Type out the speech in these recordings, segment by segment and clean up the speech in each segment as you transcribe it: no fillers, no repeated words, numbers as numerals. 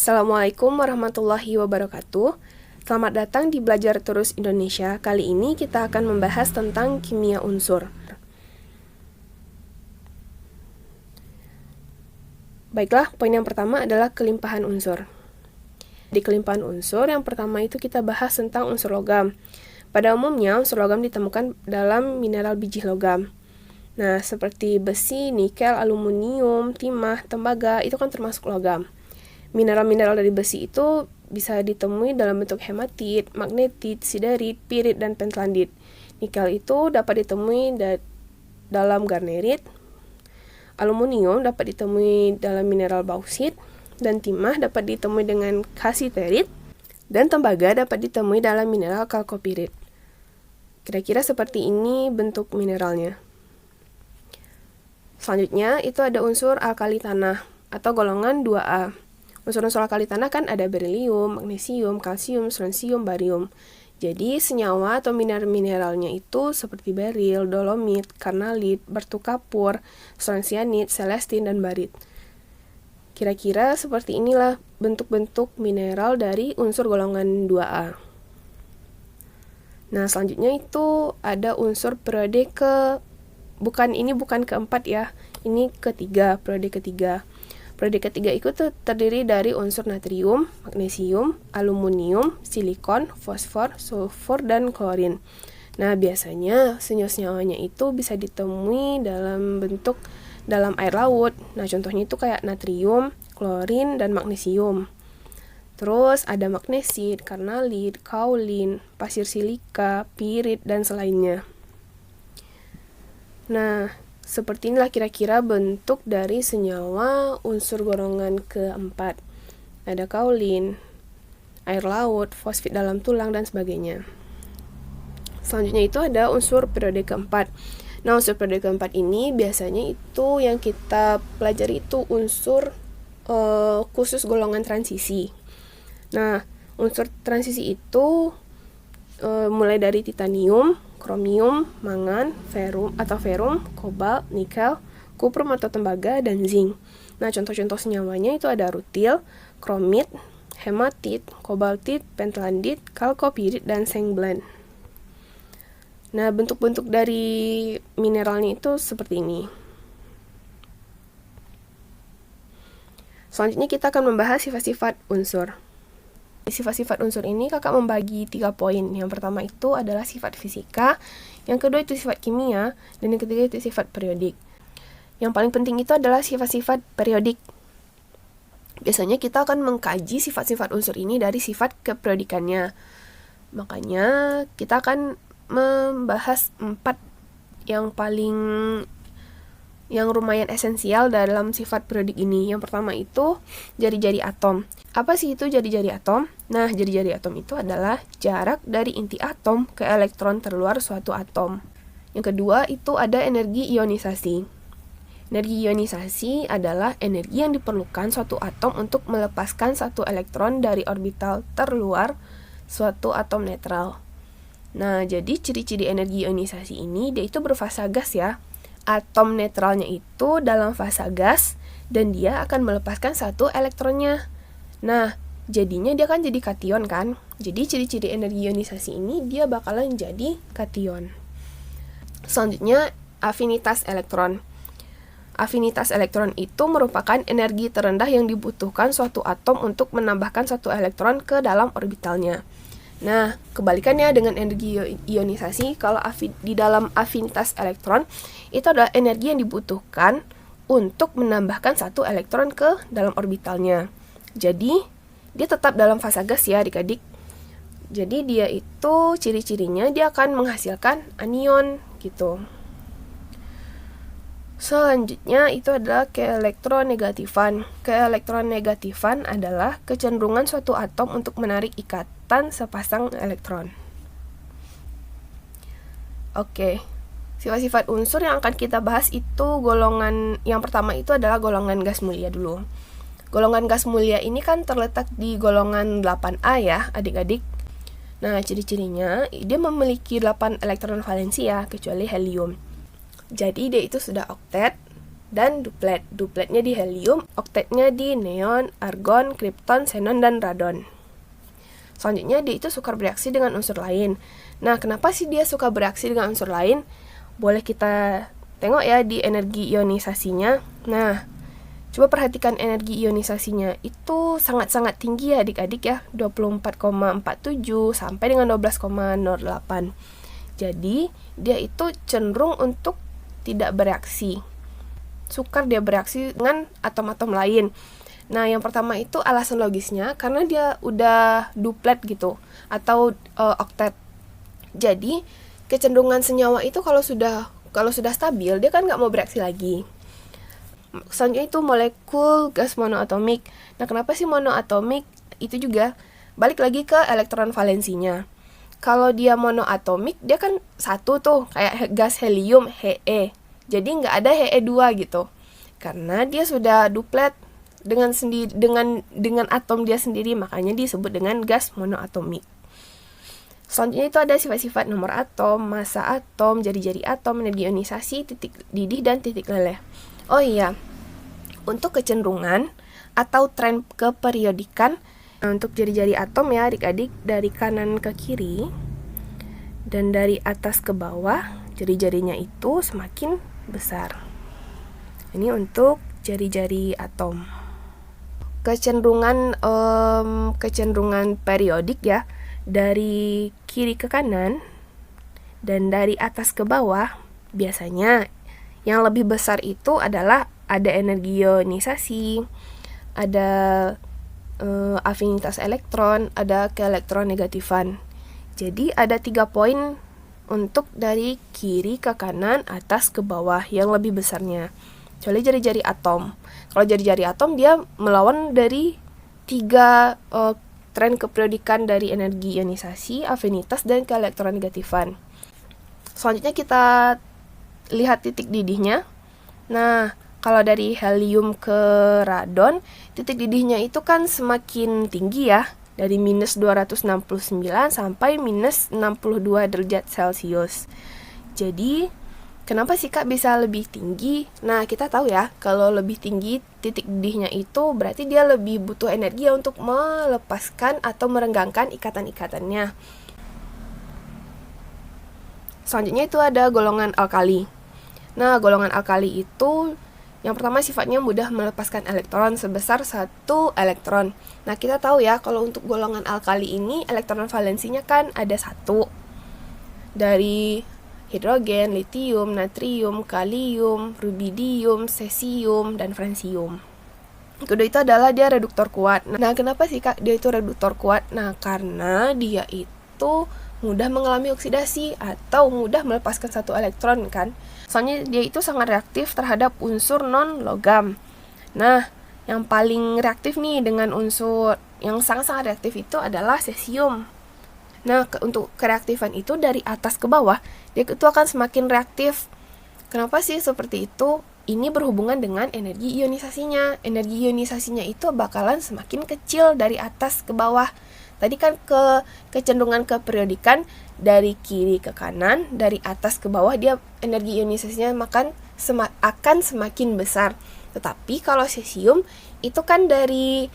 Assalamualaikum warahmatullahi wabarakatuh. Selamat datang di Belajar Terus Indonesia. Kali ini kita akan membahas tentang kimia unsur. Baiklah, poin yang pertama adalah kelimpahan unsur. Di kelimpahan unsur, yang pertama itu kita bahas tentang unsur logam. Pada umumnya, unsur logam ditemukan dalam mineral biji logam. Nah, seperti besi, nikel, aluminium, timah, tembaga, itu kan termasuk logam. Mineral-mineral dari besi itu bisa ditemui dalam bentuk hematit, magnetit, siderit, pirit, dan pentlandit. Nikel itu dapat ditemui dalam garnerit. Aluminium dapat ditemui dalam mineral bauksit, dan timah dapat ditemui dengan kasiterit, dan tembaga dapat ditemui dalam mineral kalkopirit. Kira-kira seperti ini bentuk mineralnya. Selanjutnya itu ada unsur alkali tanah atau golongan 2A. Unsur-unsur alkali tanah kan ada berilium, magnesium, kalsium, strontium, barium. Jadi senyawa atau mineral-mineralnya itu seperti beril, dolomit, karnalit, batu kapur, strontianit, celestin, dan barit. Kira-kira seperti inilah bentuk-bentuk mineral dari unsur golongan 2A. Nah, selanjutnya itu ada unsur periode bukan keempat ya, ini ketiga, periode ketiga. Periode ketiga itu terdiri dari unsur natrium, magnesium, aluminium, silikon, fosfor, sulfur, dan klorin. Nah, biasanya senyawa-senyawanya itu bisa ditemui dalam air laut. Nah, contohnya itu kayak natrium, klorin, dan magnesium. Terus ada magnesit, karnalit, kaolin, pasir silika, pirit, dan selainnya. Nah, seperti inilah kira-kira bentuk dari senyawa unsur golongan keempat. Ada kaolin, air laut, fosfat dalam tulang, dan sebagainya. Selanjutnya itu ada unsur periode keempat. Nah, unsur periode keempat ini biasanya itu yang kita pelajari itu unsur khusus golongan transisi. Nah, unsur transisi itu mulai dari titanium, kromium, mangan, ferum, kobalt, nikel, kuprum atau tembaga, dan zinc. Nah, contoh-contoh senyawanya itu ada rutil, kromit, hematit, kobaltit, pentlandit, kalkopirit, dan sengblend. Nah, bentuk-bentuk dari mineralnya itu seperti ini. Selanjutnya kita akan membahas sifat-sifat unsur. Sifat-sifat unsur ini kakak membagi 3 poin. Yang pertama itu adalah sifat fisika, yang kedua itu sifat kimia, dan yang ketiga itu sifat periodik. Yang paling penting itu adalah sifat-sifat periodik. Biasanya kita akan mengkaji sifat-sifat unsur ini dari sifat keperiodikannya. Makanya kita akan membahas 4 yang lumayan esensial dalam sifat periodik ini. Yang pertama itu jari-jari atom. Apa sih itu jari-jari atom? Nah, jari-jari atom itu adalah jarak dari inti atom ke elektron terluar suatu atom. Yang kedua itu ada energi ionisasi. Energi ionisasi adalah energi yang diperlukan suatu atom untuk melepaskan satu elektron dari orbital terluar suatu atom netral. Nah, jadi ciri-ciri energi ionisasi ini dia itu berfasa gas ya. Atom netralnya itu dalam fasa gas dan dia akan melepaskan satu elektronnya. Nah, jadinya dia kan jadi kation kan. Jadi ciri-ciri energi ionisasi ini dia bakalan jadi kation. Selanjutnya, afinitas elektron. Afinitas elektron itu merupakan energi terendah yang dibutuhkan suatu atom untuk menambahkan satu elektron ke dalam orbitalnya. Nah, kebalikannya dengan energi ionisasi, kalau di dalam afinitas elektron, itu adalah energi yang dibutuhkan untuk menambahkan satu elektron ke dalam orbitalnya. Jadi, dia tetap dalam fasa gas ya adik-adik. Jadi, dia itu ciri-cirinya dia akan menghasilkan anion gitu. Selanjutnya itu adalah keelektronegatifan. Keelektronegatifan adalah kecenderungan suatu atom untuk menarik ikatan sepasang elektron. Oke, sifat-sifat unsur yang akan kita bahas itu golongan yang pertama itu adalah golongan gas mulia dulu. Golongan gas mulia ini kan terletak di golongan 8A ya adik-adik. Nah, ciri-cirinya dia memiliki 8 elektron valensi ya, kecuali helium. Jadi dia itu sudah oktet dan duplet. Dupletnya di helium, oktetnya di neon, argon, krypton, xenon, dan radon. Selanjutnya dia itu suka bereaksi dengan unsur lain. Nah, kenapa sih dia suka bereaksi dengan unsur lain? Boleh kita tengok ya di energi ionisasinya. Nah, coba perhatikan energi ionisasinya. Itu sangat-sangat tinggi ya adik-adik ya. 24,47 sampai dengan 12,08. Jadi, dia itu cenderung untuk tidak bereaksi. Sukar dia bereaksi dengan atom-atom lain. Nah, yang pertama itu alasan logisnya karena dia udah duplet gitu atau oktet. Jadi, kecenderungan senyawa itu kalau sudah stabil, dia kan nggak mau bereaksi lagi. Selanjutnya itu molekul gas monoatomik. Nah, kenapa sih monoatomik? Itu juga balik lagi ke elektron valensinya. Kalau dia monoatomik, dia kan satu tuh, kayak gas helium, He. Jadi nggak ada He2 gitu. Karena dia sudah duplet dengan atom dia sendiri, makanya disebut dengan gas monoatomik. Selanjutnya itu ada sifat-sifat nomor atom, massa atom, jari-jari atom, energi ionisasi, titik didih, dan titik leleh. Oh iya, untuk kecenderungan atau tren keperiodikan, untuk jari-jari atom ya adik-adik, dari kanan ke kiri dan dari atas ke bawah, jari-jarinya itu semakin besar. Ini untuk jari-jari atom. Kecenderungan periodik ya, dari kiri ke kanan dan dari atas ke bawah, biasanya yang lebih besar itu adalah ada energi ionisasi, ada afinitas elektron, ada keelektronegatifan. Jadi ada 3 poin untuk dari kiri ke kanan, atas ke bawah yang lebih besarnya. Kecuali jari-jari atom. Kalau jari-jari atom dia melawan dari 3 tren keperiodikan dari energi ionisasi, afinitas, dan keelektronegatifan. Selanjutnya kita lihat titik didihnya. Nah, kalau dari helium ke radon, titik didihnya itu kan semakin tinggi ya, dari minus 269 sampai minus 62 derajat Celcius. Jadi, kenapa sih Kak bisa lebih tinggi? Nah, kita tahu ya, kalau lebih tinggi titik didihnya itu berarti dia lebih butuh energi untuk melepaskan atau merenggangkan ikatan-ikatannya. Selanjutnya itu ada golongan alkali. Nah, golongan alkali itu yang pertama sifatnya mudah melepaskan elektron sebesar 1 elektron. Nah, kita tahu ya kalau untuk golongan alkali ini elektron valensinya kan ada 1. Dari hidrogen, litium, natrium, kalium, rubidium, cesium, dan francium. Kedua itu adalah dia reduktor kuat. Nah, kenapa sih Kak dia itu reduktor kuat? Nah, karena dia itu mudah mengalami oksidasi atau mudah melepaskan 1 elektron kan. Soalnya dia itu sangat reaktif terhadap unsur non-logam. Nah, yang paling reaktif nih dengan unsur yang sangat-sangat reaktif itu adalah cesium. Nah, untuk kereaktifan itu dari atas ke bawah, dia itu akan semakin reaktif. Kenapa sih seperti itu? Ini berhubungan dengan energi ionisasinya. Energi ionisasinya itu bakalan semakin kecil dari atas ke bawah. Tadi kan kecenderungan keperiodikan dari kiri ke kanan, dari atas ke bawah, dia energi ionisasinya akan semakin besar. Tetapi kalau cesium itu kan dari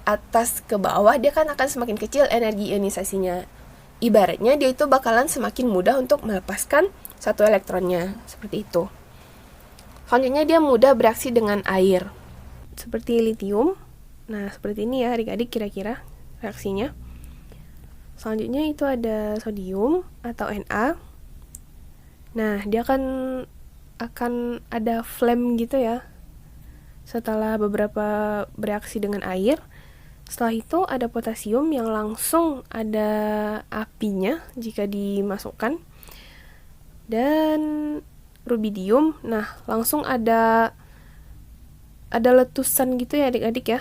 atas ke bawah, dia kan akan semakin kecil energi ionisasinya. Ibaratnya dia itu bakalan semakin mudah untuk melepaskan 1 elektronnya, seperti itu. Selanjutnya dia mudah bereaksi dengan air, seperti litium. Nah, seperti ini ya adik-adik kira-kira reaksinya. Selanjutnya itu ada sodium atau Na. Nah, dia akan ada flame gitu ya setelah beberapa bereaksi dengan air. Setelah itu ada potasium yang langsung ada apinya jika dimasukkan. Dan rubidium, nah langsung ada letusan gitu ya adik-adik ya.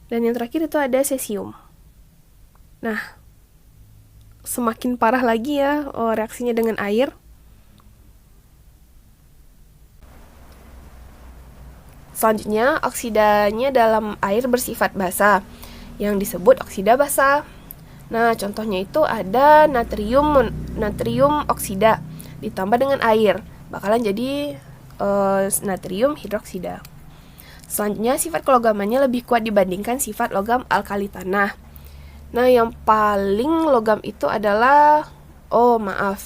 Dan yang terakhir itu ada cesium. Nah, semakin parah lagi ya reaksinya dengan air. Selanjutnya, oksidanya dalam air bersifat basa, yang disebut oksida basa. Nah, contohnya itu ada natrium oksida ditambah dengan air. bakalan jadi natrium hidroksida. Selanjutnya, sifat kelogamannya lebih kuat dibandingkan sifat logam alkali tanah. Nah, yang paling logam itu adalah,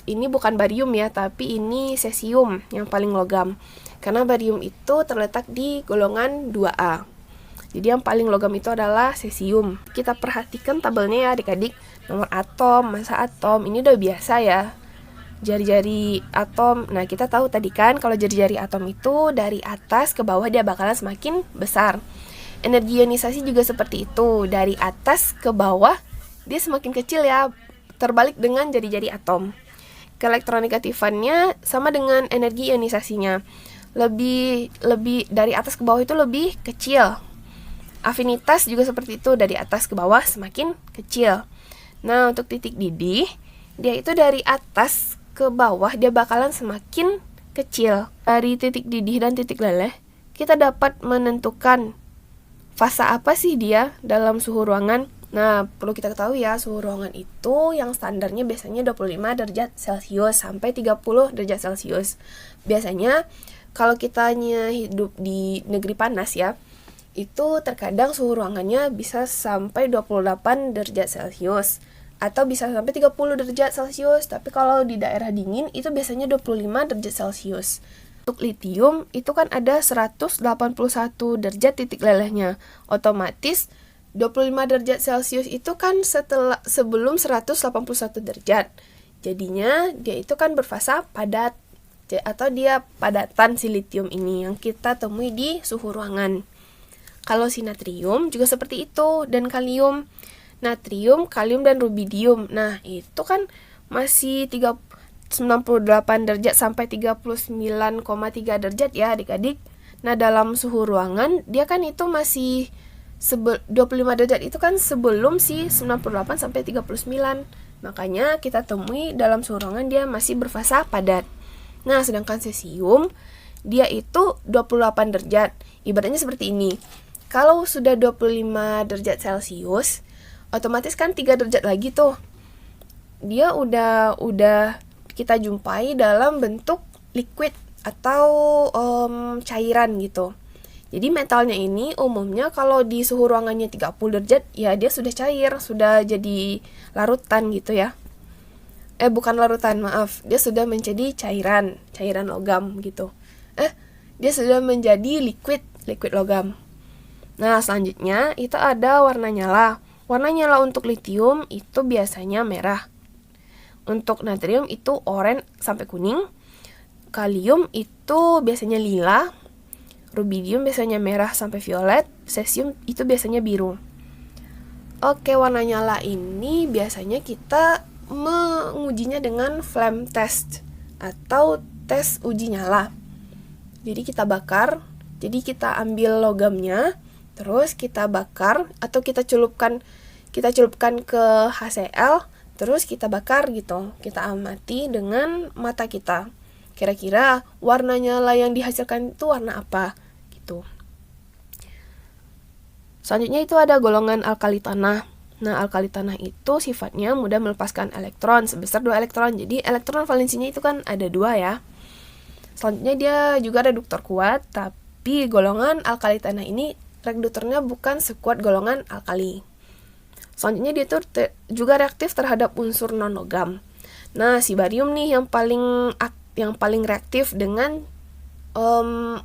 ini bukan barium ya, tapi ini cesium yang paling logam. Karena barium itu terletak di golongan 2A. Jadi yang paling logam itu adalah cesium. Kita perhatikan tabelnya ya adik-adik. Nomor atom, massa atom, ini udah biasa ya. Jari-jari atom. Nah, kita tahu tadi kan kalau jari-jari atom itu dari atas ke bawah dia bakalan semakin besar. Energi ionisasi juga seperti itu. Dari atas ke bawah dia semakin kecil ya. Terbalik dengan jari-jari atom. Keelektronegatifannya sama dengan energi ionisasinya. Lebih dari atas ke bawah itu lebih kecil. Afinitas juga seperti itu, dari atas ke bawah semakin kecil. Nah, untuk titik didih, dia itu dari atas ke bawah dia bakalan semakin kecil. Dari titik didih dan titik leleh, kita dapat menentukan fase apa sih dia dalam suhu ruangan. Nah, perlu kita ketahui ya, suhu ruangan itu yang standarnya biasanya 25 derajat Celcius sampai 30 derajat Celcius. Biasanya kalau kita hidup di negeri panas ya, itu terkadang suhu ruangannya bisa sampai 28 derajat Celcius atau bisa sampai 30 derajat Celcius. Tapi kalau di daerah dingin itu biasanya 25 derajat Celcius. Untuk litium itu kan ada 181 derajat titik lelehnya. Otomatis 25 derajat Celcius itu kan sebelum 181 derajat. Jadinya dia itu kan berfasa padat, atau dia padatan si litium ini yang kita temui di suhu ruangan. Kalau si natrium juga seperti itu, dan kalium. Natrium, kalium, dan rubidium. Nah, itu kan masih 98 derajat sampai 39,3 derajat ya adik-adik. Nah, dalam suhu ruangan, dia kan itu masih 25 derajat itu kan sebelum si 98 sampai 39. Makanya kita temui dalam suhu ruangan dia masih berfasa padat. Nah, sedangkan cesium, dia itu 28 derajat. Ibaratnya seperti ini. Kalau sudah 25 derajat Celcius, otomatis kan 3 derajat lagi tuh. Dia udah kita jumpai dalam bentuk liquid atau cairan gitu. Jadi metalnya ini umumnya kalau di suhu ruangannya 30 derajat, ya dia sudah cair, sudah jadi larutan gitu ya. Bukan larutan, maaf. Dia sudah menjadi cairan logam gitu. Dia sudah menjadi liquid logam. Nah, selanjutnya itu ada warna nyala. Warna nyala untuk litium itu biasanya merah. Untuk natrium itu oranye sampai kuning. Kalium itu biasanya lila. Rubidium biasanya merah sampai violet. Cesium itu biasanya biru. Oke, warna nyala ini biasanya kita mengujinya dengan flame test atau tes uji nyala. Jadi kita bakar. Jadi kita ambil logamnya, terus kita bakar atau kita celupkan ke HCl, terus kita bakar gitu. Kita amati dengan mata kita. Kira-kira warna nyala yang dihasilkan itu warna apa gitu. Selanjutnya itu ada golongan alkali tanah. Nah, alkali tanah itu sifatnya mudah melepaskan elektron sebesar 2 elektron. Jadi elektron valensinya itu kan ada 2 ya. Selanjutnya dia juga reduktor kuat, tapi golongan alkali tanah ini reduktornya bukan sekuat golongan alkali. Selanjutnya dia itu juga reaktif terhadap unsur non-logam. Nah, si barium nih yang paling reaktif dengan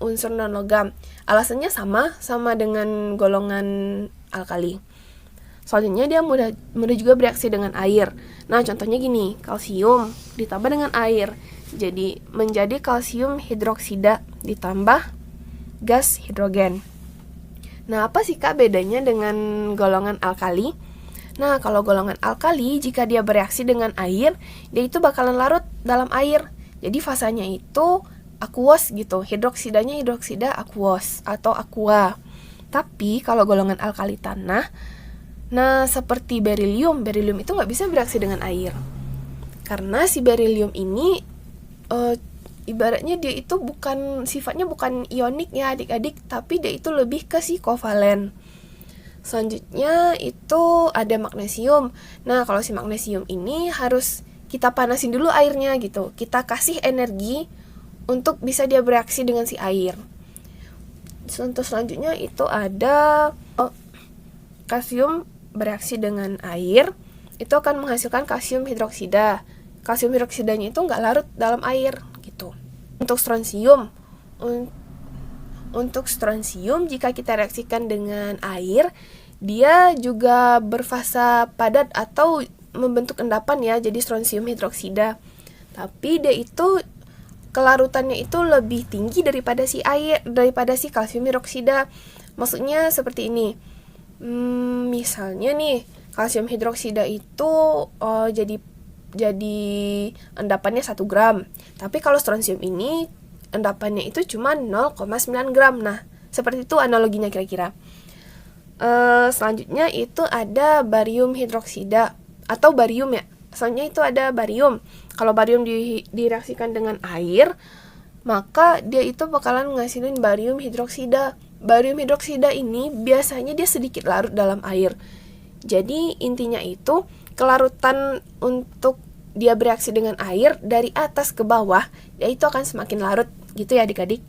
unsur non-logam. Alasannya sama dengan golongan alkali. Selanjutnya dia mudah juga bereaksi dengan air. Nah, contohnya gini, kalsium ditambah dengan air. Jadi menjadi kalsium hidroksida ditambah gas hidrogen. Nah, apa sih Kak bedanya dengan golongan alkali? Nah, kalau golongan alkali, jika dia bereaksi dengan air, dia itu bakalan larut dalam air. Jadi fasanya itu aqueous gitu, hidroksidanya hidroksida aqueous atau aqua. Tapi kalau golongan alkali tanah, nah seperti berilium itu nggak bisa bereaksi dengan air. Karena si berilium ini ibaratnya dia itu sifatnya bukan ionik ya adik-adik, tapi dia itu lebih ke si kovalen. Selanjutnya itu ada magnesium. Nah, kalau si magnesium ini harus kita panasin dulu airnya gitu. Kita kasih energi untuk bisa dia bereaksi dengan si air. Contoh selanjutnya itu ada kalsium bereaksi dengan air, itu akan menghasilkan kalsium hidroksida. Kalsium hidroksidanya itu nggak larut dalam air gitu. Untuk strontium, jika kita reaksikan dengan air, dia juga berfasa padat atau membentuk endapan ya, jadi strontium hidroksida. Tapi dia itu kelarutannya itu lebih tinggi daripada si kalsium hidroksida. Maksudnya seperti ini. Misalnya nih, kalsium hidroksida itu jadi endapannya 1 gram. Tapi kalau strontium ini endapannya itu cuma 0,9 gram. Nah, seperti itu analoginya kira-kira. Selanjutnya itu ada barium hidroksida atau barium ya. Selanjutnya itu ada barium. Kalau barium direaksikan dengan air, maka dia itu bakalan ngasilin barium hidroksida. Barium hidroksida ini biasanya dia sedikit larut dalam air. Jadi intinya itu kelarutan untuk dia bereaksi dengan air dari atas ke bawah, dia itu akan semakin larut gitu ya adik-adik.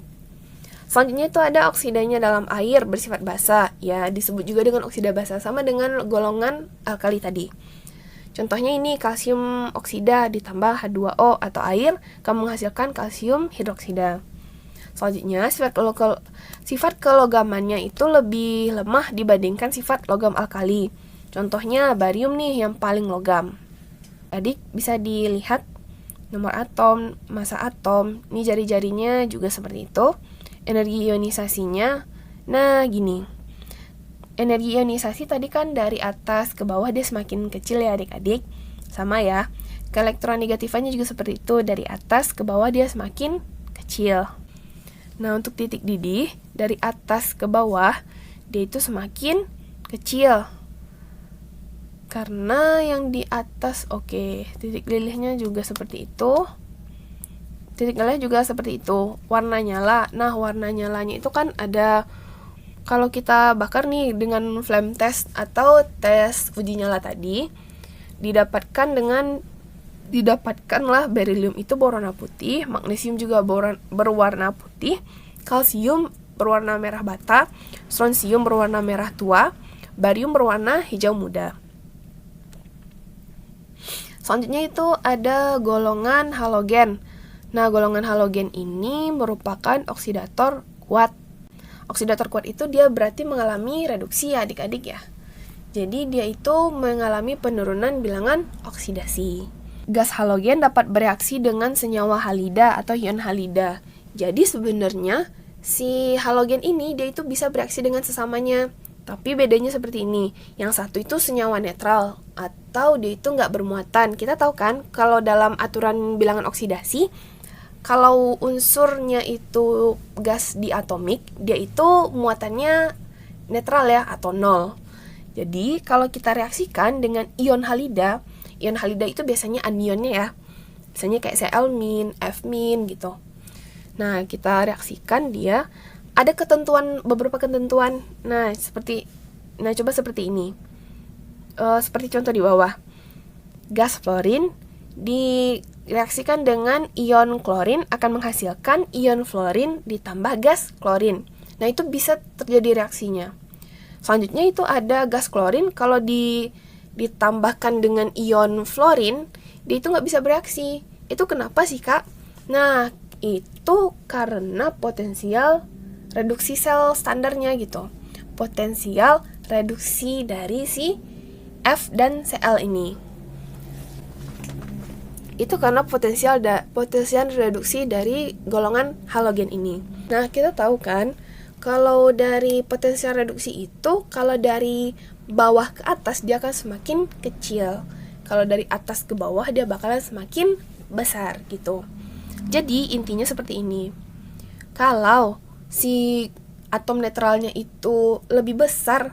Selanjutnya itu ada oksidanya dalam air bersifat basa, ya disebut juga dengan oksida basa, sama dengan golongan alkali tadi. Contohnya ini kalsium oksida ditambah H2O atau air akan menghasilkan kalsium hidroksida. Selanjutnya sifat kelogamannya itu lebih lemah dibandingkan sifat logam alkali. Contohnya barium nih yang paling logam. Adik bisa dilihat nomor atom, massa atom, ini jari-jarinya juga seperti itu. Energi ionisasinya, nah gini. Energi ionisasi tadi kan dari atas ke bawah dia semakin kecil ya adik-adik. Sama ya. Keelektronegatifanya juga seperti itu, dari atas ke bawah dia semakin kecil. Nah, untuk titik didih dari atas ke bawah dia itu semakin kecil. Karena yang di atas titik lilihnya juga seperti itu. Titik lilih juga seperti itu. Warna nyala. Nah, warna nyalanya itu kan ada, kalau kita bakar nih dengan flame test atau tes uji nyala tadi, didapatkanlah berilium itu berwarna putih, magnesium juga berwarna putih, kalsium berwarna merah bata, strontium berwarna merah tua, barium berwarna hijau muda. Selanjutnya itu ada golongan halogen. Nah, golongan halogen ini merupakan oksidator kuat. Oksidator kuat itu dia berarti mengalami reduksi ya adik-adik ya. Jadi dia itu mengalami penurunan bilangan oksidasi. Gas halogen dapat bereaksi dengan senyawa halida atau ion halida. Jadi sebenarnya si halogen ini dia itu bisa bereaksi dengan sesamanya. Tapi bedanya seperti ini. Yang satu itu senyawa netral atau dia itu nggak bermuatan. Kita tahu kan kalau dalam aturan bilangan oksidasi, kalau unsurnya itu gas diatomik, dia itu muatannya netral ya atau nol. Jadi kalau kita reaksikan dengan ion halida itu biasanya anionnya ya. Misalnya kayak Cl-, F- gitu. Nah, kita reaksikan dia ada beberapa ketentuan. Nah, coba seperti ini. Seperti contoh di bawah. Gas fluorin direaksikan dengan ion klorin akan menghasilkan ion fluorin ditambah gas klorin. Nah, itu bisa terjadi reaksinya. Selanjutnya itu ada gas klorin, kalau ditambahkan dengan ion fluorin, dia itu nggak bisa bereaksi. Itu kenapa sih, Kak? Nah, itu karena potensial reduksi sel standarnya gitu. Potensial reduksi dari si F dan Cl ini. Itu karena potensial reduksi dari golongan halogen ini. Nah, kita tahu kan kalau dari potensial reduksi itu, kalau dari bawah ke atas dia akan semakin kecil. Kalau dari atas ke bawah dia bakalan semakin besar gitu. Jadi intinya seperti ini. Kalau si atom netralnya itu lebih besar,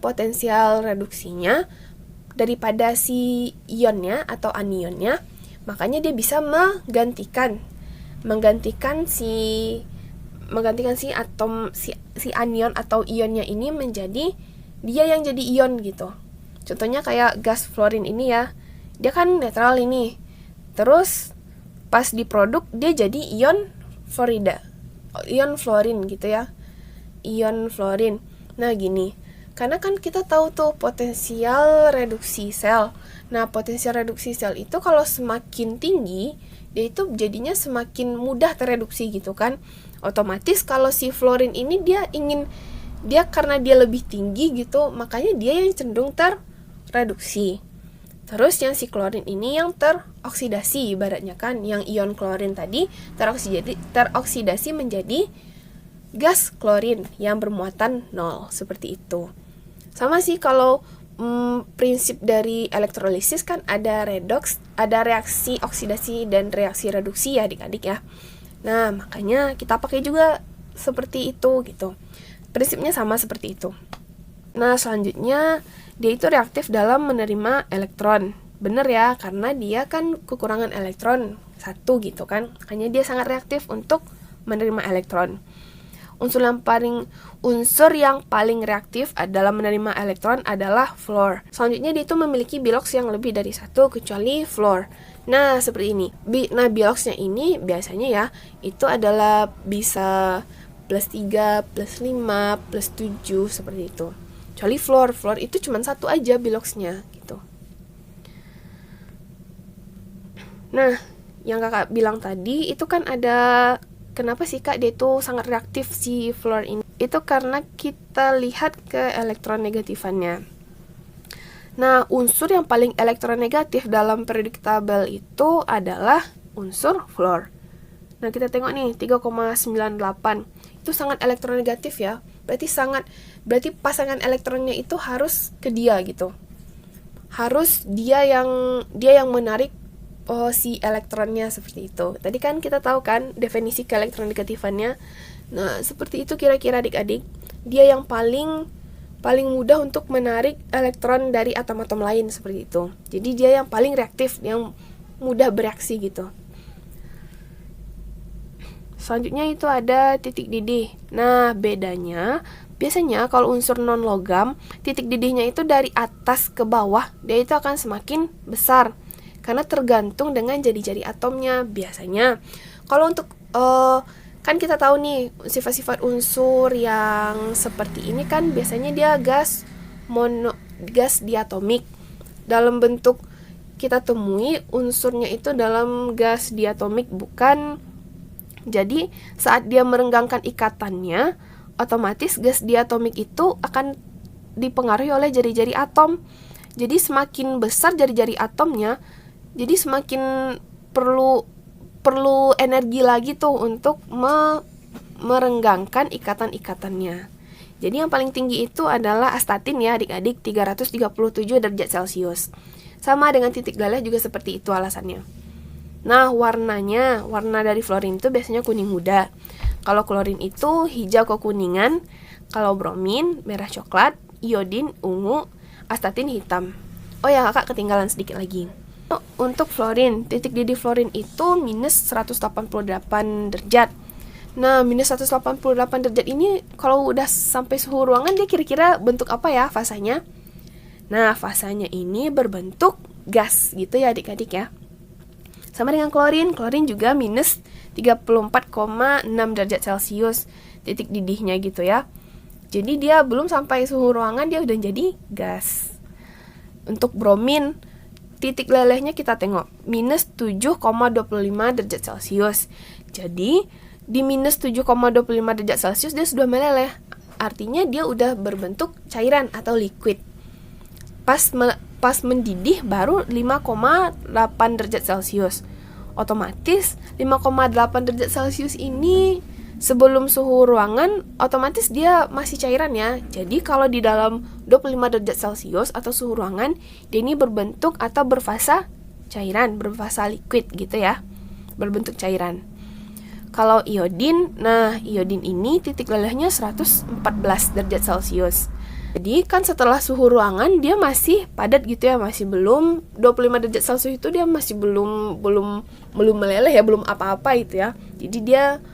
potensial reduksinya daripada si ionnya atau anionnya, makanya dia bisa menggantikan si atom si anion atau ionnya ini menjadi dia yang jadi ion gitu. Contohnya kayak gas fluorin ini ya, dia kan netral ini, Terus pas diproduk dia jadi ion fluorida, ion fluorin gitu ya, ion fluorin. Nah gini, karena kan kita tahu tuh potensial reduksi sel. Nah potensial reduksi sel itu kalau semakin tinggi, dia itu jadinya semakin mudah tereduksi gitu kan. Otomatis kalau si fluorin ini dia karena dia lebih tinggi gitu, makanya dia yang cenderung tereduksi. Terus yang si klorin ini yang teroksidasi ibaratnya kan, yang ion klorin tadi teroksidasi menjadi gas klorin yang bermuatan 0, seperti itu. Sama sih kalau prinsip dari elektrolisis kan ada redoks, ada reaksi oksidasi dan reaksi reduksi ya adik-adik ya. Nah makanya kita pakai juga seperti itu gitu. Prinsipnya sama seperti itu. Nah selanjutnya dia itu reaktif dalam menerima elektron. Bener ya, karena dia kan kekurangan elektron 1 gitu kan. Makanya dia sangat reaktif untuk menerima elektron. Unsur yang paling reaktif dalam menerima elektron adalah fluor. Selanjutnya dia itu memiliki biloks yang lebih dari 1 kecuali fluor. Nah seperti ini. Biloksnya ini biasanya ya itu adalah bisa +3, +5, +7 seperti itu. Kecuali fluor itu cuma 1 aja biloksnya gitu. Nah, yang kakak bilang tadi itu kan ada, kenapa sih kak dia itu sangat reaktif si fluor ini? Itu karena kita lihat ke elektronegatifannya. Nah, unsur yang paling elektronegatif dalam periodik tabel itu adalah unsur fluor. Nah, kita tengok nih 3,98. Itu sangat elektronegatif ya. Berarti pasangan elektronnya itu harus ke dia gitu. Harus dia yang menarik si elektronnya seperti itu. Tadi kan kita tahu kan definisi keelektronegatifannya. Nah, seperti itu kira-kira adik-adik. Dia yang paling mudah untuk menarik elektron dari atom-atom lain seperti itu. Jadi dia yang paling reaktif, yang mudah bereaksi gitu. Selanjutnya itu ada titik didih. Nah, bedanya biasanya kalau unsur non-logam, titik didihnya itu dari atas ke bawah, dia itu akan semakin besar. Karena tergantung dengan jari-jari atomnya biasanya. Kalau untuk, kan kita tahu nih, sifat-sifat unsur yang seperti ini kan biasanya dia gas diatomik. Dalam bentuk kita temui unsurnya itu dalam gas diatomik bukan. Jadi saat dia merenggangkan ikatannya, otomatis gas diatomik itu akan dipengaruhi oleh jari-jari atom. Jadi semakin besar jari-jari atomnya, jadi semakin perlu energi lagi tuh untuk merenggangkan ikatan-ikatannya. Jadi yang paling tinggi itu adalah astatin ya adik-adik, 337 derajat Celcius. Sama dengan titik leleh juga seperti itu alasannya. Nah, warna dari fluorin itu biasanya kuning muda. Kalau klorin itu hijau kekuningan, kalau bromin merah coklat, iodin ungu, astatin hitam. Oh ya, kakak ketinggalan sedikit lagi. Untuk fluorin, titik didih fluorin itu minus 188 derajat. Nah, minus 188 derajat ini kalau udah sampai suhu ruangan dia kira-kira bentuk apa ya fasanya? Nah, fasanya ini berbentuk gas gitu ya adik-adik ya. Sama dengan klorin juga minus 34,6 derajat Celcius titik didihnya gitu ya. Jadi dia belum sampai suhu ruangan dia udah jadi gas. Untuk bromin, titik lelehnya kita tengok minus 7,25 derajat Celcius. Jadi di minus 7,25 derajat Celcius dia sudah meleleh. Artinya dia udah berbentuk cairan atau liquid. Pas mendidih baru 5,8 derajat Celcius. Otomatis 5,8 derajat Celcius ini sebelum suhu ruangan otomatis dia masih cairan ya. Jadi kalau di dalam 25 derajat Celcius atau suhu ruangan, dia ini berbentuk atau berfasa cairan, berfasa liquid gitu ya. Berbentuk cairan. Kalau iodin, nah iodin ini titik lelehnya 114 derajat Celcius. Jadi kan setelah suhu ruangan dia masih padat gitu ya, masih belum 25 derajat Celcius itu dia masih belum meleleh ya, belum apa-apa itu ya. Jadi dia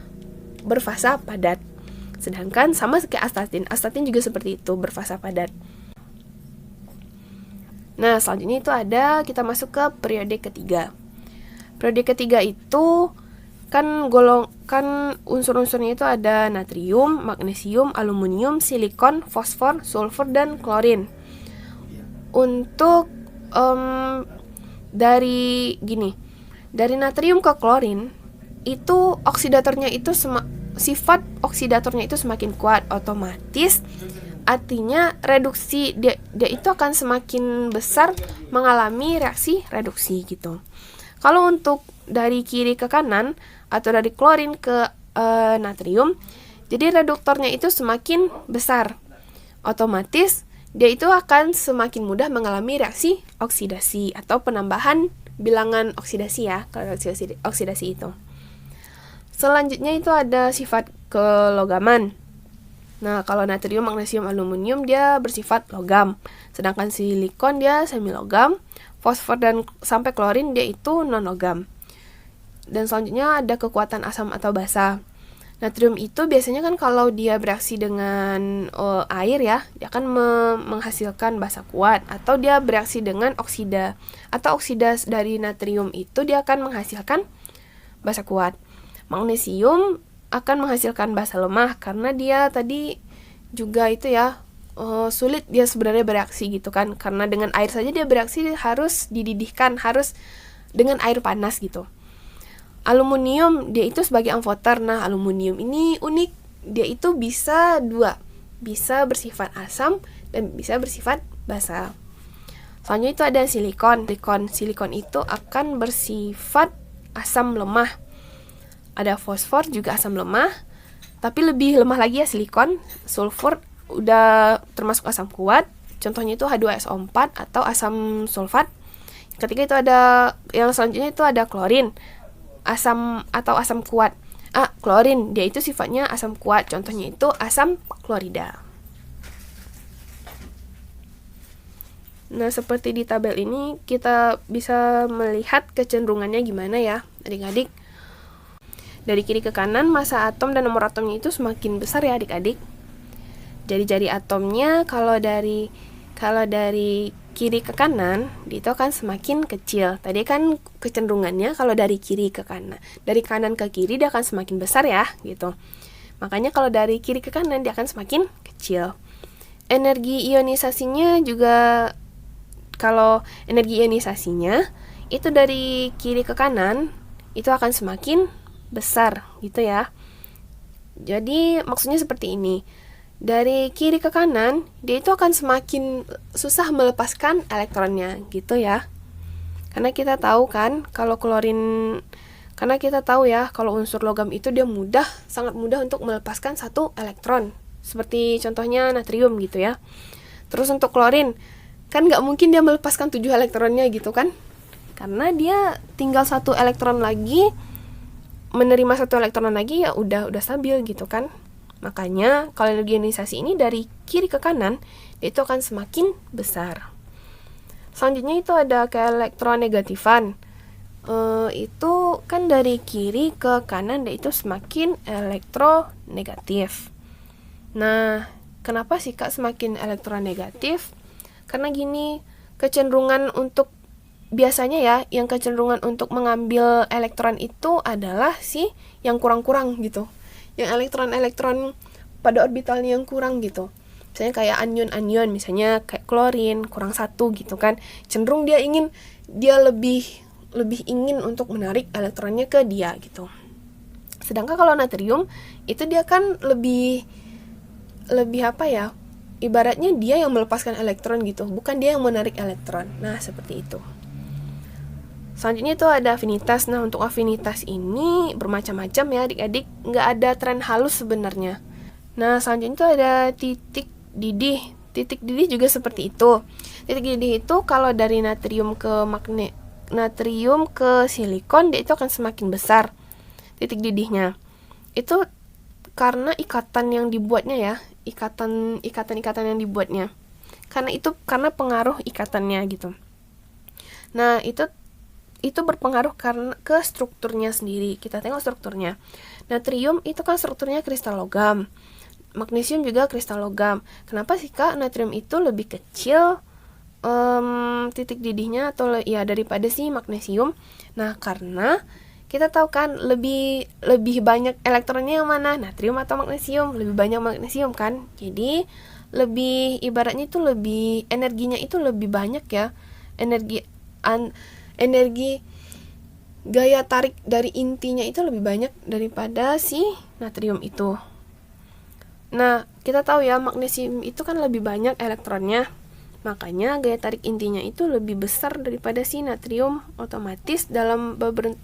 berfasa padat. Sedangkan sama kayak astatin juga seperti itu, berfasa padat. Nah, selanjutnya itu ada kita masuk ke periode ketiga. Periode ketiga itu kan unsur-unsurnya itu ada natrium, magnesium, aluminium, silikon, fosfor, sulfur, dan klorin. Untuk dari natrium ke klorin itu oksidatornya itu sifat oksidatornya itu semakin kuat, otomatis artinya reduksi dia itu akan semakin besar, mengalami reaksi reduksi gitu. Kalau untuk dari kiri ke kanan atau dari klorin ke natrium, jadi reduktornya itu semakin besar, otomatis dia itu akan semakin mudah mengalami reaksi oksidasi atau penambahan bilangan oksidasi ya, kalau oksidasi itu. Selanjutnya itu ada sifat kelogaman. Nah, kalau natrium, magnesium, aluminium dia bersifat logam, sedangkan silikon dia semi logam, fosfor dan sampai klorin dia itu non logam. Dan selanjutnya ada kekuatan asam atau basa. Natrium itu biasanya kan kalau dia bereaksi dengan air ya, dia akan menghasilkan basa kuat, atau dia bereaksi dengan oksida atau oksida dari natrium itu dia akan menghasilkan basa kuat. Magnesium akan menghasilkan basa lemah karena dia tadi juga itu ya sulit dia sebenarnya bereaksi gitu kan, karena dengan air saja dia bereaksi harus dididihkan, harus dengan air panas gitu. Aluminium dia itu sebagai amfoter. Nah, aluminium ini unik, dia itu bisa bisa bersifat asam dan bisa bersifat basa. Selanjutnya itu ada silikon. Silikon itu akan bersifat asam lemah. Ada fosfor juga asam lemah, tapi lebih lemah lagi ya silikon. Sulfur udah termasuk asam kuat, contohnya itu H2SO4 atau asam sulfat. Ketiga itu ada, yang selanjutnya itu ada klorin, asam atau asam kuat. Klorin dia itu sifatnya asam kuat, contohnya itu asam klorida. Nah, seperti di tabel ini kita bisa melihat kecenderungannya gimana ya adik-adik. Dari kiri ke kanan massa atom dan nomor atomnya itu semakin besar ya adik-adik. Jari-jari atomnya kalau dari kiri ke kanan itu akan semakin kecil. Tadi kan kecenderungannya kalau dari kiri ke kanan, dari kanan ke kiri dia akan semakin besar ya gitu. Makanya kalau dari kiri ke kanan dia akan semakin kecil. Energi ionisasinya juga, kalau energi ionisasinya itu dari kiri ke kanan itu akan semakin besar gitu ya. Jadi maksudnya seperti ini. Dari kiri ke kanan, dia itu akan semakin susah melepaskan elektronnya gitu ya. Karena kita tahu kan, kalau unsur logam itu dia sangat mudah untuk melepaskan satu elektron. Seperti contohnya natrium gitu ya. Terus untuk klorin, kan nggak mungkin dia melepaskan 7 elektronnya gitu kan. Karena dia tinggal 1 elektron lagi, menerima 1 elektron lagi ya udah stabil gitu kan. Makanya kalau energi ionisasi ini dari kiri ke kanan, dia itu akan semakin besar. Selanjutnya itu ada keelektronegatifan. Itu kan dari kiri ke kanan dia itu semakin elektronegatif. Nah, kenapa sih Kak semakin elektronegatif? Karena gini, kecenderungan untuk biasanya ya, yang kecenderungan untuk mengambil elektron itu adalah yang kurang-kurang gitu. Yang elektron-elektron pada orbitalnya yang kurang gitu. Misalnya kayak anion-anion, misalnya kayak klorin kurang 1 gitu kan. Cenderung dia lebih ingin untuk menarik elektronnya ke dia gitu. Sedangkan kalau natrium itu dia kan lebih apa ya? Ibaratnya dia yang melepaskan elektron gitu, bukan dia yang menarik elektron. Nah, seperti itu. Selanjutnya itu ada afinitas. Nah, untuk afinitas ini bermacam-macam ya adik-adik, nggak ada tren halus sebenarnya. Nah, selanjutnya itu ada titik didih. Titik didih juga seperti itu. Titik didih itu kalau dari natrium ke silikon, dia itu akan semakin besar titik didihnya. Itu karena ikatan yang dibuatnya ya, ikatan yang dibuatnya. Karena pengaruh ikatannya gitu. Nah, itu berpengaruh karena ke strukturnya sendiri. Kita tengok strukturnya. Natrium itu kan strukturnya kristal logam. Magnesium juga kristal logam. Kenapa sih Kak natrium itu lebih kecil titik didihnya atau ya daripada si magnesium. Nah, karena kita tahu kan lebih banyak elektronnya yang mana, natrium atau magnesium? Lebih banyak magnesium kan. Jadi lebih, ibaratnya itu lebih, energinya itu lebih banyak ya. Energi gaya tarik dari intinya itu lebih banyak daripada si natrium itu. Nah, kita tahu ya magnesium itu kan lebih banyak elektronnya. Makanya gaya tarik intinya itu lebih besar daripada si natrium. Otomatis dalam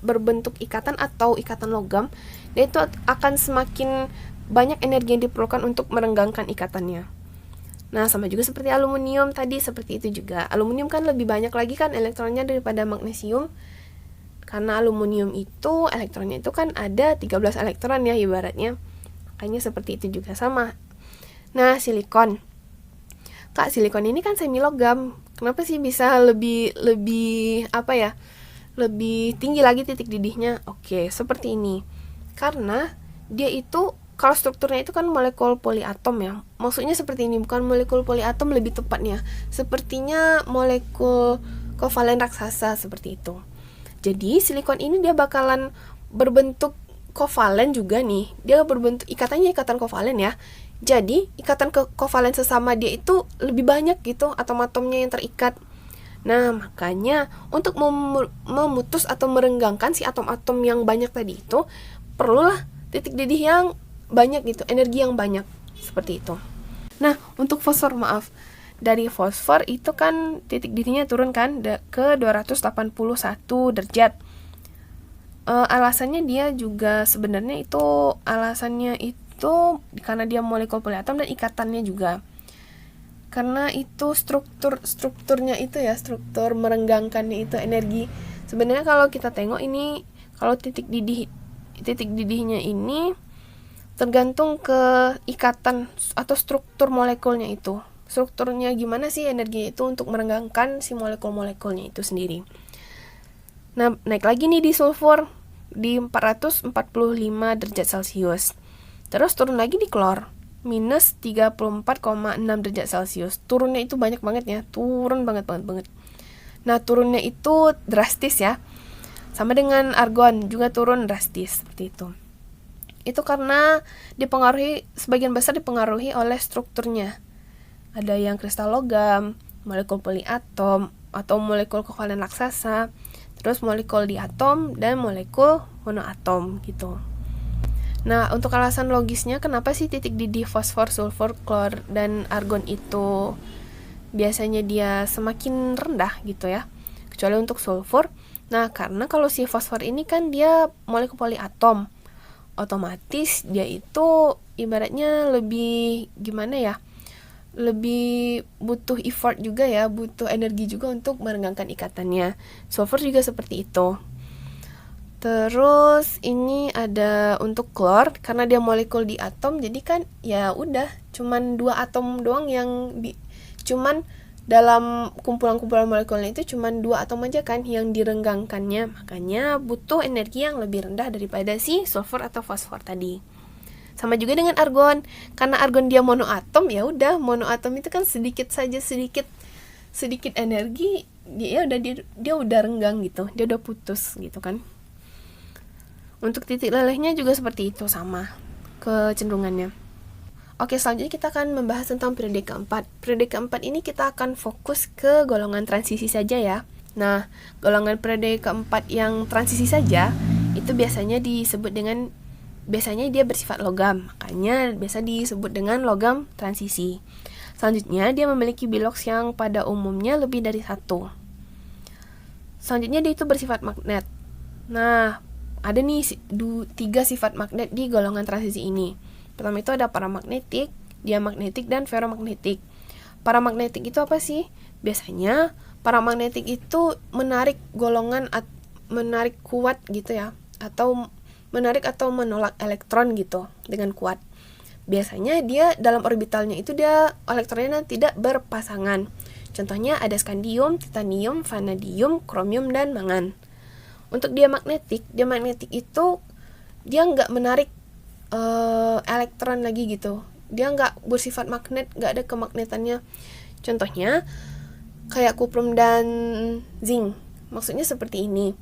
berbentuk ikatan atau ikatan logam, dia itu akan semakin banyak energi yang diperlukan untuk merenggangkan ikatannya. Nah, sama juga seperti aluminium tadi, seperti itu juga. Aluminium kan lebih banyak lagi kan elektronnya daripada magnesium. Karena aluminium itu elektronnya itu kan ada 13 elektron ya ibaratnya. Makanya seperti itu juga sama. Nah, silikon. Kak, silikon ini kan semi logam. Kenapa sih bisa lebih lebih tinggi lagi titik didihnya? Oke, seperti ini. Karena dia itu, kalau strukturnya itu kan molekul poliatom ya. Maksudnya seperti ini, bukan molekul poliatom lebih tepatnya. Sepertinya molekul kovalen raksasa seperti itu. Jadi silikon ini dia bakalan berbentuk kovalen juga nih. Dia berbentuk ikatannya ikatan kovalen ya. Jadi ikatan kovalen sesama dia itu lebih banyak gitu atom-atomnya yang terikat. Nah, makanya untuk memutus atau merenggangkan si atom-atom yang banyak tadi itu perlulah titik didih yang banyak gitu, energi yang banyak seperti itu. Nah, untuk fosfor dari fosfor itu kan titik didihnya turun kan ke 281 derajat. Alasannya dia juga sebenarnya itu alasannya itu karena dia molekul poliatom dan ikatannya juga. Karena itu strukturnya itu ya, struktur merenggangkannya itu energi. Sebenarnya kalau kita tengok ini, kalau titik didihnya ini tergantung ke ikatan atau struktur molekulnya itu. Strukturnya gimana sih energi itu untuk merenggangkan si molekul-molekulnya itu sendiri. Nah, naik lagi nih di sulfur di 445 derajat Celcius. Terus turun lagi di klor, minus 34,6 derajat Celcius. Turunnya itu banyak banget ya, turun banget. Nah, turunnya itu drastis ya. Sama dengan argon juga turun drastis seperti itu. Itu karena sebagian besar dipengaruhi oleh strukturnya. Ada yang kristal logam, molekul poliatom, atau molekul kovalen raksasa, terus molekul diatom dan molekul monoatom gitu. Nah, untuk alasan logisnya kenapa sih titik didih fosfor, sulfur, klor, dan argon itu biasanya dia semakin rendah gitu ya, kecuali untuk sulfur. Nah, karena kalau si fosfor ini kan dia molekul poliatom, otomatis dia itu ibaratnya lebih lebih butuh effort juga ya, butuh energi juga untuk merenggangkan ikatannya. Sulfur juga seperti itu. Terus ini ada untuk klor, karena dia molekul di atom, jadi kan ya udah cuman 2 atom doang yang cuman dalam kumpulan-kumpulan molekulnya itu cuman 2 atom aja kan yang direnggangkannya, makanya butuh energi yang lebih rendah daripada si sulfur atau fosfor tadi. Sama juga dengan argon, karena argon dia monoatom, ya udah monoatom itu kan sedikit energi, dia udah renggang gitu, dia udah putus gitu kan. Untuk titik lelehnya juga seperti itu, sama kecenderungannya. Oke, selanjutnya kita akan membahas tentang periode keempat. Periode keempat ini kita akan fokus ke golongan transisi saja ya. Nah, golongan periode keempat yang transisi saja itu biasanya dia bersifat logam, makanya biasa disebut dengan logam transisi. Selanjutnya dia memiliki biloks yang pada umumnya lebih dari 1. Selanjutnya dia itu bersifat magnet. Nah, ada nih 3 sifat magnet di golongan transisi ini. Pertama itu ada paramagnetik, diamagnetik, dan ferromagnetik. Paramagnetik itu apa sih? Biasanya paramagnetik itu menarik kuat gitu ya, atau menarik atau menolak elektron gitu dengan kuat. Biasanya dia dalam orbitalnya itu dia elektronnya tidak berpasangan. Contohnya ada skandium, titanium, vanadium, kromium, dan mangan. Untuk diamagnetik itu dia nggak menarik elektron lagi gitu. Dia nggak bersifat magnet, nggak ada kemagnetannya. Contohnya kayak kuprum dan zinc. Maksudnya seperti ini.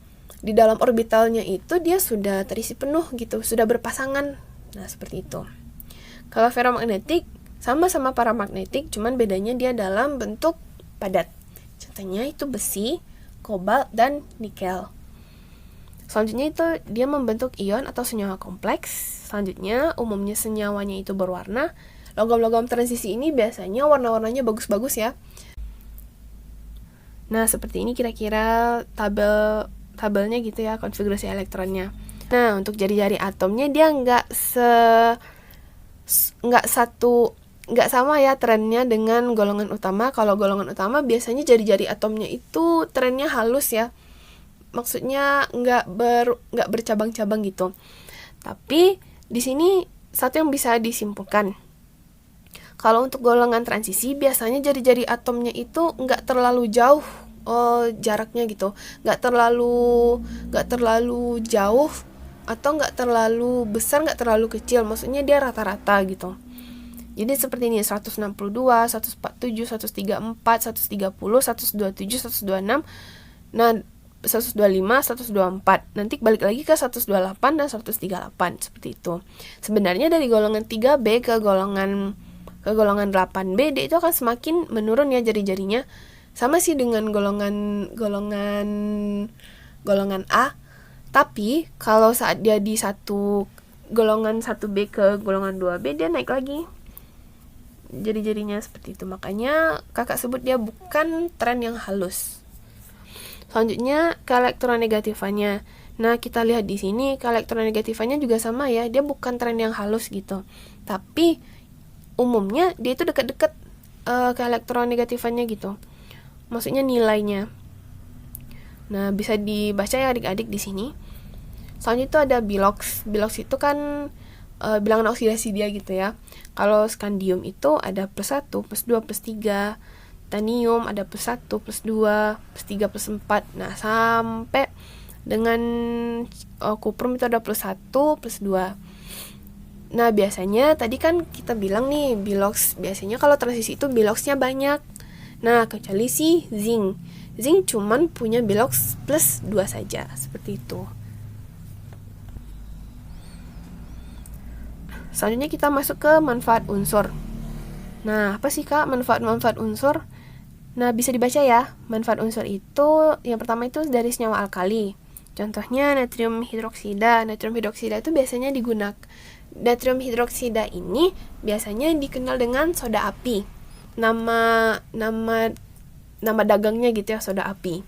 Di dalam orbitalnya itu dia sudah terisi penuh gitu, sudah berpasangan. Nah, seperti itu. Kalau ferromagnetik sama-sama paramagnetik, cuman bedanya dia dalam bentuk padat. Contohnya itu besi, kobalt, dan nikel. Selanjutnya itu dia membentuk ion atau senyawa kompleks. Selanjutnya umumnya senyawanya itu berwarna. Logam-logam transisi ini biasanya warna-warnanya bagus-bagus ya. Nah, seperti ini kira-kira tabelnya gitu ya, konfigurasi elektronnya. Nah, untuk jari-jari atomnya dia nggak sama ya trennya dengan golongan utama. Kalau golongan utama biasanya jari-jari atomnya itu trennya halus ya. Maksudnya nggak bercabang-cabang gitu. Tapi di sini satu yang bisa disimpulkan. Kalau untuk golongan transisi biasanya jari-jari atomnya itu nggak terlalu jauh jaraknya gitu, nggak terlalu jauh atau nggak terlalu besar, nggak terlalu kecil. Maksudnya dia rata-rata gitu. Jadi seperti ini 162, 147, 134, 130, 127, 126. Nah, 125, 124. Nanti balik lagi ke 128 dan 138 seperti itu. Sebenarnya dari golongan 3B ke golongan 8B dia itu akan semakin menurun ya jari-jarinya. Sama sih dengan golongan A. Tapi kalau saat dia di golongan 1B ke golongan 2B dia naik lagi jari-jarinya seperti itu. Makanya kakak sebut dia bukan tren yang halus. Selanjutnya ke elektronegatifanya. Nah, kita lihat di sini ke elektronegatifanya juga sama ya. Dia bukan tren yang halus gitu. Tapi umumnya dia itu dekat-dekat ke elektronegatifanya gitu. Maksudnya nilainya. Nah, bisa dibaca ya adik-adik di sini. Selanjutnya itu ada bilox. Bilox itu kan bilangan oksidasi dia gitu ya. Kalau skandium itu ada +1, +2, +3. Titanium ada +1, +2, +3, +4. Nah, sampai dengan kuprum itu ada +1, +2. Nah, biasanya tadi kan kita bilang nih bilox, biasanya kalau transisi itu biloxnya banyak. Nah, kecuali si zinc. Zinc cuman punya bilox +2 saja, seperti itu. Selanjutnya kita masuk ke manfaat unsur. Nah, apa sih Kak manfaat unsur? Nah, bisa dibaca ya. Manfaat unsur itu yang pertama itu dari senyawa alkali. Contohnya natrium hidroksida. Natrium hidroksida itu biasanya digunakan. Natrium hidroksida ini biasanya dikenal dengan soda api. Nama dagangnya gitu ya, soda api.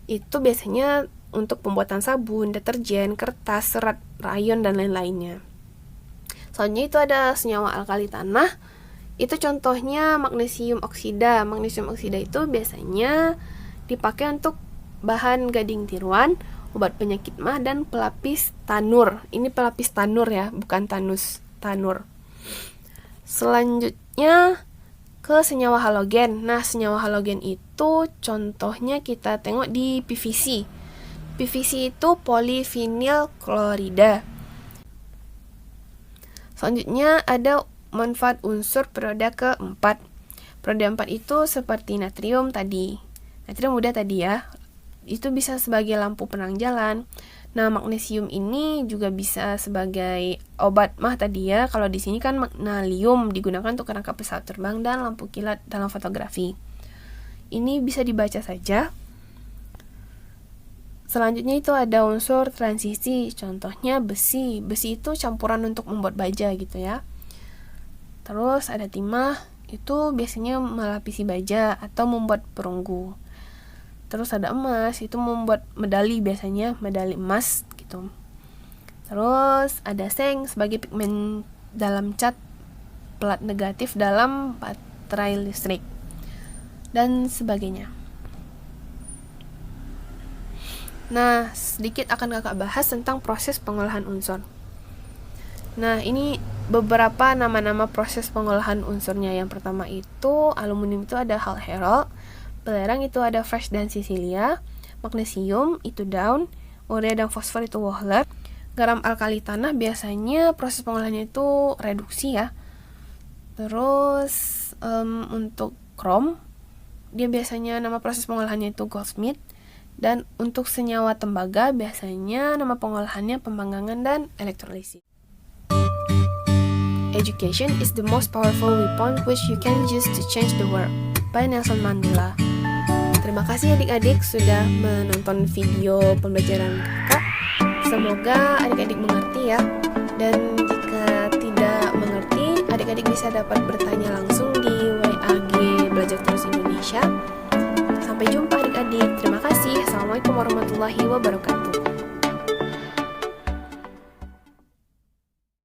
Itu biasanya untuk pembuatan sabun, deterjen, kertas, serat, rayon, dan lain-lainnya. Selanjutnya itu ada senyawa alkali tanah. Itu contohnya magnesium oksida. Magnesium oksida itu biasanya dipakai untuk bahan gading tiruan, obat penyakit mah, dan pelapis tanur. Ini pelapis tanur ya, bukan tanus, tanur. Selanjutnya ke senyawa halogen. Nah, senyawa halogen itu contohnya kita tengok di PVC. PVC itu polivinyl klorida. Selanjutnya ada manfaat unsur periode keempat. Periode 4 itu seperti natrium tadi. Natrium udah tadi ya. Itu bisa sebagai lampu penang jalan. Nah, magnesium ini juga bisa sebagai obat mah tadi ya. Kalau di sini kan magnesium digunakan untuk kerangka pesawat terbang dan lampu kilat dalam fotografi. Ini bisa dibaca saja. Selanjutnya itu ada unsur transisi, contohnya besi. Besi itu campuran untuk membuat baja gitu ya. Terus ada timah, itu biasanya melapisi baja atau membuat perunggu. Terus ada emas, itu membuat medali, biasanya medali emas gitu. Terus ada seng sebagai pigmen dalam cat pelat negatif dalam baterai listrik dan sebagainya. Nah, sedikit akan kakak bahas tentang proses pengolahan unsur. Nah, ini beberapa nama-nama proses pengolahan unsurnya. Yang pertama itu aluminium itu ada Hall Herold, belerang itu ada Fresh dan Sicilia, magnesium itu Down, urea dan fosfor itu Wohler, garam alkali tanah biasanya proses pengolahannya itu reduksi ya. Terus untuk krom dia biasanya nama proses pengolahannya itu Goldsmith. Dan untuk senyawa tembaga biasanya nama pengolahannya pemanggangan dan elektrolisis. Education is the most powerful weapon which you can use to change the world, by Nelson Mandela. Terima kasih adik-adik sudah menonton video pembelajaran kakak. Semoga adik-adik mengerti ya. Dan jika tidak mengerti, adik-adik bisa dapat bertanya langsung di WAG Belajar Terus Indonesia. Sampai jumpa adik-adik. Terima kasih. Assalamualaikum warahmatullahi wabarakatuh.